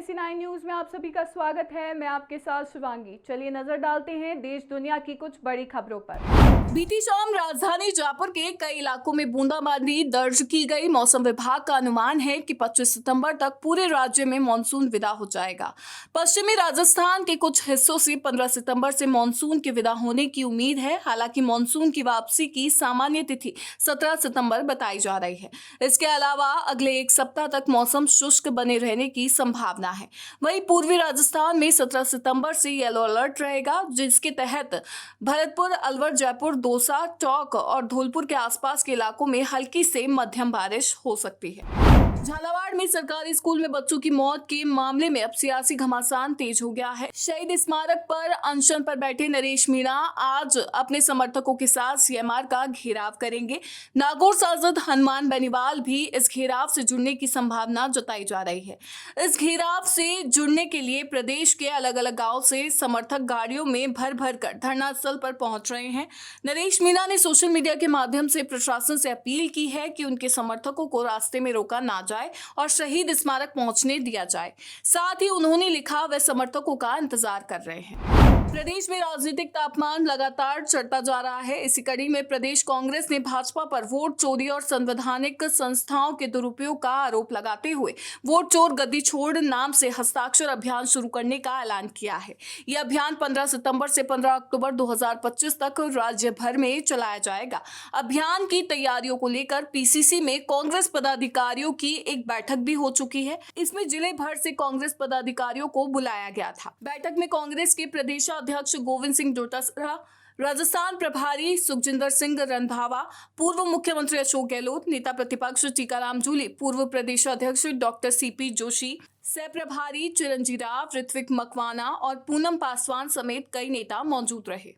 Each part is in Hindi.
NAC9 न्यूज में आप सभी का स्वागत है। मैं आपके साथ शिवांगी। चलिए नजर डालते हैं देश दुनिया की कुछ बड़ी खबरों पर। बीती शाम राजधानी जयपुर के कई इलाकों में बूंदाबांदी दर्ज की गई। मौसम विभाग का अनुमान है कि 25 सितंबर तक पूरे राज्य में मानसून विदा हो जाएगा। पश्चिमी राजस्थान के कुछ हिस्सों से 15 सितंबर से मानसून के विदा होने की उम्मीद है। हालांकि मानसून की वापसी की सामान्य तिथि 17 सितंबर बताई जा रही है। इसके अलावा अगले एक सप्ताह तक मौसम शुष्क बने रहने की संभावना है। वहीं पूर्वी राजस्थान में 17 सितंबर से येलो अलर्ट रहेगा, जिसके तहत भरतपुर, अलवर, जयपुर, दौसा, टोंक और धौलपुर के आसपास के इलाकों में हल्की से मध्यम बारिश हो सकती है। झालावाड़ में सरकारी स्कूल में बच्चों की मौत के मामले में अब सियासी घमासान तेज हो गया है। शहीद स्मारक पर अनशन पर बैठे नरेश मीणा आज अपने समर्थकों के साथ CMR का घेराव करेंगे। नागौर सांसद हनुमान बेनीवाल भी इस घेराव से जुड़ने की संभावना जताई जा रही है। इस घेराव से जुड़ने के लिए प्रदेश के अलग अलग गांव से समर्थक गाड़ियों में भर भर कर धरना स्थल पर पहुंच रहे हैं। नरेश मीणा ने सोशल मीडिया के माध्यम से प्रशासन से अपील की है कि उनके समर्थकों को रास्ते में रोका ना जाए और शहीद स्मारक पहुंचने दिया जाए। साथ ही उन्होंने लिखा वे समर्थकों का इंतजार कर रहे हैं। प्रदेश में राजनीतिक तापमान लगातार चढ़ता जा रहा है। इसी कड़ी में प्रदेश कांग्रेस ने भाजपा पर वोट चोरी और संवैधानिक संस्थाओं के दुरुपयोग का आरोप लगाते हुए वोट चोर गद्दी छोड़ नाम से हस्ताक्षर अभियान शुरू करने का ऐलान किया है। यह अभियान 15 सितंबर से 15 अक्टूबर 2025 तक राज्य भर में चलाया जाएगा। अभियान की तैयारियों को लेकर PCC में कांग्रेस पदाधिकारियों की एक बैठक भी हो चुकी है। इसमें जिले भर से कांग्रेस पदाधिकारियों को बुलाया गया था। बैठक में कांग्रेस के प्रदेश अध्यक्ष गोविंद सिंह डोटासरा, राजस्थान प्रभारी सुखजिंदर सिंह रंधावा, पूर्व मुख्यमंत्री अशोक गहलोत, नेता प्रतिपक्ष टीकाराम जूली, पूर्व प्रदेश अध्यक्ष डॉक्टर CP जोशी, सह प्रभारी चिरंजी राव, ऋत्विक मकवाना और पूनम पासवान समेत कई नेता मौजूद रहे।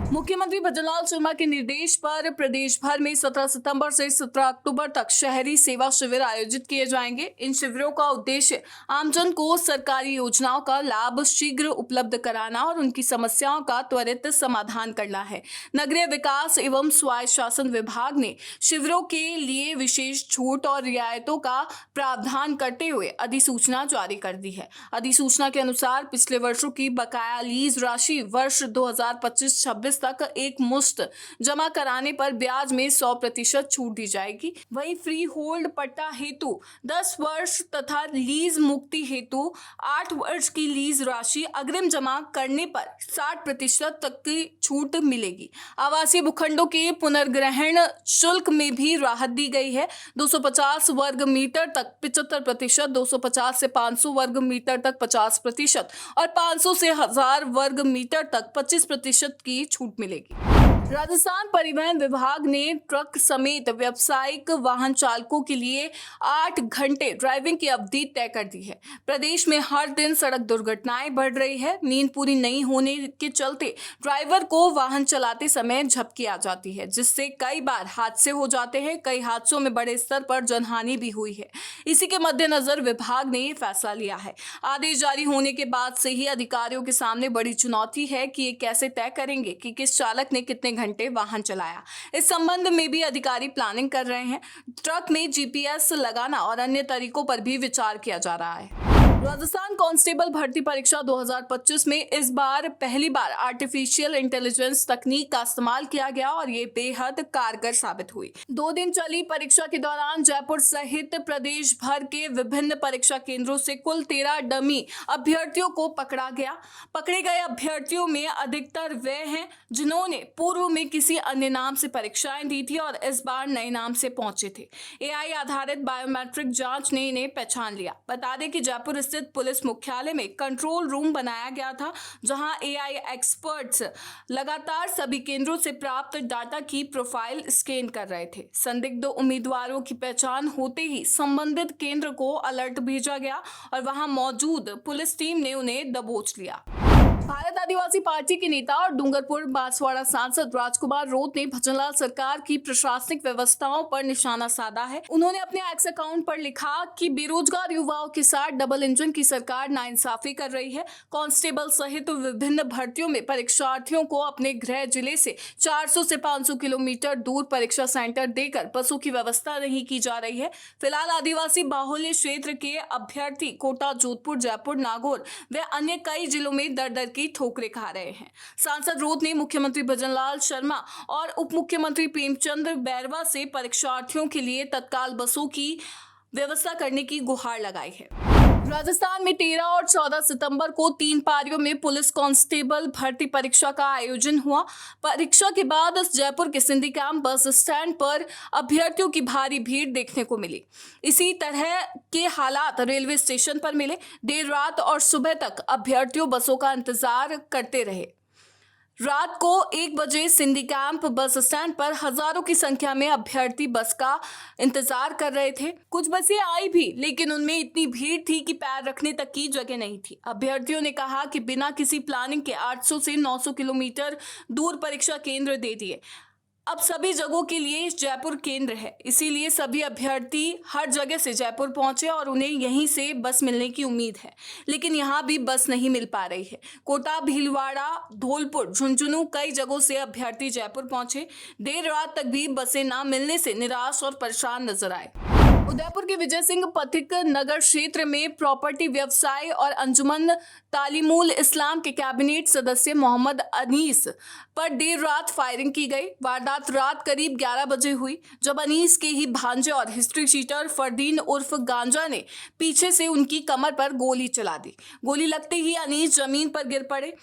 मुख्यमंत्री भजनलाल शर्मा के निर्देश पर प्रदेश भर में 17 सितंबर से 17 अक्टूबर तक शहरी सेवा शिविर आयोजित किए जाएंगे। इन शिविरों का उद्देश्य आमजन को सरकारी योजनाओं का लाभ शीघ्र उपलब्ध कराना और उनकी समस्याओं का त्वरित समाधान करना है। नगरीय विकास एवं स्वायत्त शासन विभाग ने शिविरों के लिए विशेष छूट और रियायतों का प्रावधान करते हुए अधिसूचना जारी कर दी है। अधिसूचना के अनुसार पिछले वर्षों की बकाया लीज राशि वर्ष 2025-26 तक एक मुश्त जमा कराने पर ब्याज में 100% छूट दी जाएगी। वहीं फ्री होल्ड पट्टा हेतु 10 वर्ष तथा लीज मुक्ति हेतु 8 वर्ष की लीज राशि अग्रिम जमा करने पर 60% तक की छूट मिलेगी। आवासीय भूखंडों के पुनर्ग्रहण शुल्क में भी राहत दी गई है। 250 वर्ग मीटर तक 75%, 250 से 500 वर्ग मीटर तक 50% और 500 से 1000 वर्ग मीटर तक 25% की छूट मिलेगी। राजस्थान परिवहन विभाग ने ट्रक समेत व्यावसायिक वाहन चालकों के लिए 8 घंटे ड्राइविंग की अवधि तय कर दी है। प्रदेश में हर दिन सड़क दुर्घटनाएं बढ़ रही है। नींद पूरी नहीं होने के चलते ड्राइवर को वाहन चलाते समय झपकी आ जाती है, जिससे कई बार हादसे हो जाते हैं। कई हादसों में बड़े स्तर पर जनहानि भी हुई है। इसी के मद्देनजर विभाग ने ये फैसला लिया है। आदेश जारी होने के बाद से ही अधिकारियों के सामने बड़ी चुनौती है कि ये कैसे तय करेंगे कि किस चालक ने कितने घंटे वाहन चलाया। इस संबंध में भी अधिकारी प्लानिंग कर रहे हैं। ट्रक में GPS लगाना और अन्य तरीकों पर भी विचार किया जा रहा है। राजस्थान कांस्टेबल भर्ती परीक्षा 2025 में इस बार पहली बार आर्टिफिशियल इंटेलिजेंस तकनीक का इस्तेमाल किया गया और ये बेहद कारगर साबित हुई। 2 दिन चली परीक्षा के दौरान जयपुर सहित प्रदेश भर के विभिन्न परीक्षा केंद्रों से कुल 13 डमी अभ्यर्थियों को पकड़ा गया। पकड़े गए अभ्यर्थियों में अधिकतर वे हैं जिन्होंने पूर्व में किसी अन्य नाम से परीक्षाएं दी थी और इस बार नए नाम से पहुंचे थे। AI आधारित बायोमेट्रिक जांच ने इन्हें पहचान लिया। बता दें कि जयपुर स्थित पुलिस मुख्यालय में कंट्रोल रूम बनाया गया था, जहां AI एक्सपर्ट्स लगातार सभी केंद्रों से प्राप्त डाटा की प्रोफाइल स्कैन कर रहे थे। संदिग्ध उम्मीदवारों की पहचान होते ही संबंधित केंद्र को अलर्ट भेजा गया और वहां मौजूद पुलिस टीम ने उन्हें दबोच लिया। भारत आदिवासी पार्टी के नेता और डूंगरपुर बांसवाड़ा सांसद राजकुमार रोत ने भजनलाल सरकार की प्रशासनिक व्यवस्थाओं पर निशाना साधा है। उन्होंने अपने एक्स अकाउंट पर लिखा कि बेरोजगार युवाओं के साथ डबल इंजन की सरकार नाइंसाफी कर रही है। कांस्टेबल सहित विभिन्न भर्तियों में परीक्षार्थियों को अपने गृह जिले से 400 से 500 किलोमीटर दूर परीक्षा सेंटर देकर बसों की व्यवस्था नहीं की जा रही है। फिलहाल आदिवासी बाहुल्य क्षेत्र के अभ्यर्थी कोटा, जोधपुर, जयपुर, नागौर व अन्य कई जिलों में दर दर की ठोकरें खा रहे हैं। सांसद रोत ने मुख्यमंत्री भजनलाल शर्मा और उप मुख्यमंत्री प्रेमचंद बैरवा से परीक्षार्थियों के लिए तत्काल बसों की व्यवस्था करने की गुहार लगाई है। राजस्थान में 13 और 14 सितंबर को 3 पारियों में पुलिस कांस्टेबल भर्ती परीक्षा का आयोजन हुआ। परीक्षा के बाद जयपुर के सिंधी कैंप बस स्टैंड पर अभ्यर्थियों की भारी भीड़ देखने को मिली। इसी तरह के हालात रेलवे स्टेशन पर मिले। देर रात और सुबह तक अभ्यर्थियों बसों का इंतजार करते रहे। रात को 1 बजे सिंधी कैंप बस स्टैंड पर हजारों की संख्या में अभ्यर्थी बस का इंतजार कर रहे थे। कुछ बसें आई भी, लेकिन उनमें इतनी भीड़ थी कि पैर रखने तक की जगह नहीं थी। अभ्यर्थियों ने कहा कि बिना किसी प्लानिंग के 800 से 900 किलोमीटर दूर परीक्षा केंद्र दे दिए। अब सभी जगहों के लिए जयपुर केंद्र है, इसीलिए सभी अभ्यर्थी हर जगह से जयपुर पहुंचे और उन्हें यहीं से बस मिलने की उम्मीद है, लेकिन यहां भी बस नहीं मिल पा रही है। कोटा, भीलवाड़ा, धौलपुर, झुंझुनू कई जगहों से अभ्यर्थी जयपुर पहुंचे। देर रात तक भी बसें न मिलने से निराश और परेशान नजर आए। उदयपुर के विजय सिंह पथिक नगर क्षेत्र में प्रॉपर्टी व्यवसाय और अंजुमन तालीमुल इस्लाम के कैबिनेट सदस्य मोहम्मद अनीस पर देर रात फायरिंग की गई। वारदात रात करीब 11 बजे हुई, जब अनीस के ही भांजे और हिस्ट्री शीटर फरदीन उर्फ गांजा ने पीछे से उनकी कमर पर गोली चला दी। गोली लगते ही अनीस जमीन पर गिर पड़े।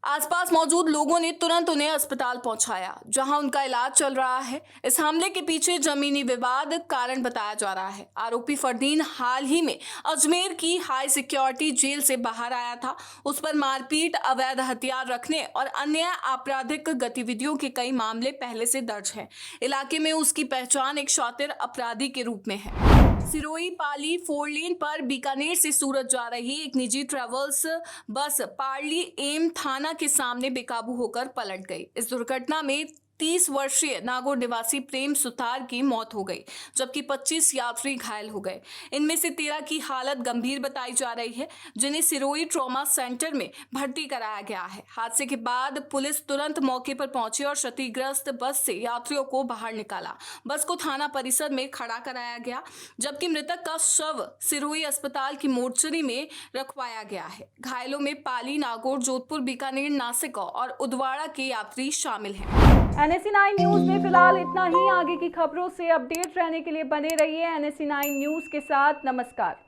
आसपास मौजूद लोगों ने तुरंत उन्हें अस्पताल पहुंचाया, जहां उनका इलाज चल रहा है। इस हमले के पीछे जमीनी विवाद कारण बताया जा रहा है। आरोपी फरदीन हाल ही में अजमेर की हाई सिक्योरिटी जेल से बाहर आया था। उस पर मारपीट, अवैध हथियार रखने और अन्य आपराधिक गतिविधियों के कई मामले पहले से दर्ज हैं। इलाके में उसकी पहचान एक शातिर अपराधी के रूप में है। सिरोही पाली 4 लेन पर बीकानेर से सूरत जा रही एक निजी ट्रेवल्स बस पार्ली एम थाना के सामने बेकाबू होकर पलट गई। इस दुर्घटना में 30 वर्षीय नागौर निवासी प्रेम सुतार की मौत हो गई, जबकि 25 यात्री घायल हो गए। इनमें से 13 की हालत गंभीर बताई जा रही है, जिन्हें सिरोही ट्रॉमा सेंटर में भर्ती कराया गया है। हादसे के बाद पुलिस तुरंत मौके पर पहुंची और क्षतिग्रस्त बस से यात्रियों को बाहर निकाला। बस को थाना परिसर में खड़ा कराया गया, जबकि मृतक का शव सिरोही अस्पताल की मोर्चरी में रखवाया गया है। घायलों में पाली, नागौर, जोधपुर, बीकानेर, नासिक और उदवाड़ा के यात्री शामिल हैं। NSE9 न्यूज में फिलहाल इतना ही। आगे की खबरों से अपडेट रहने के लिए बने रहिए NSE9 न्यूज के साथ। नमस्कार।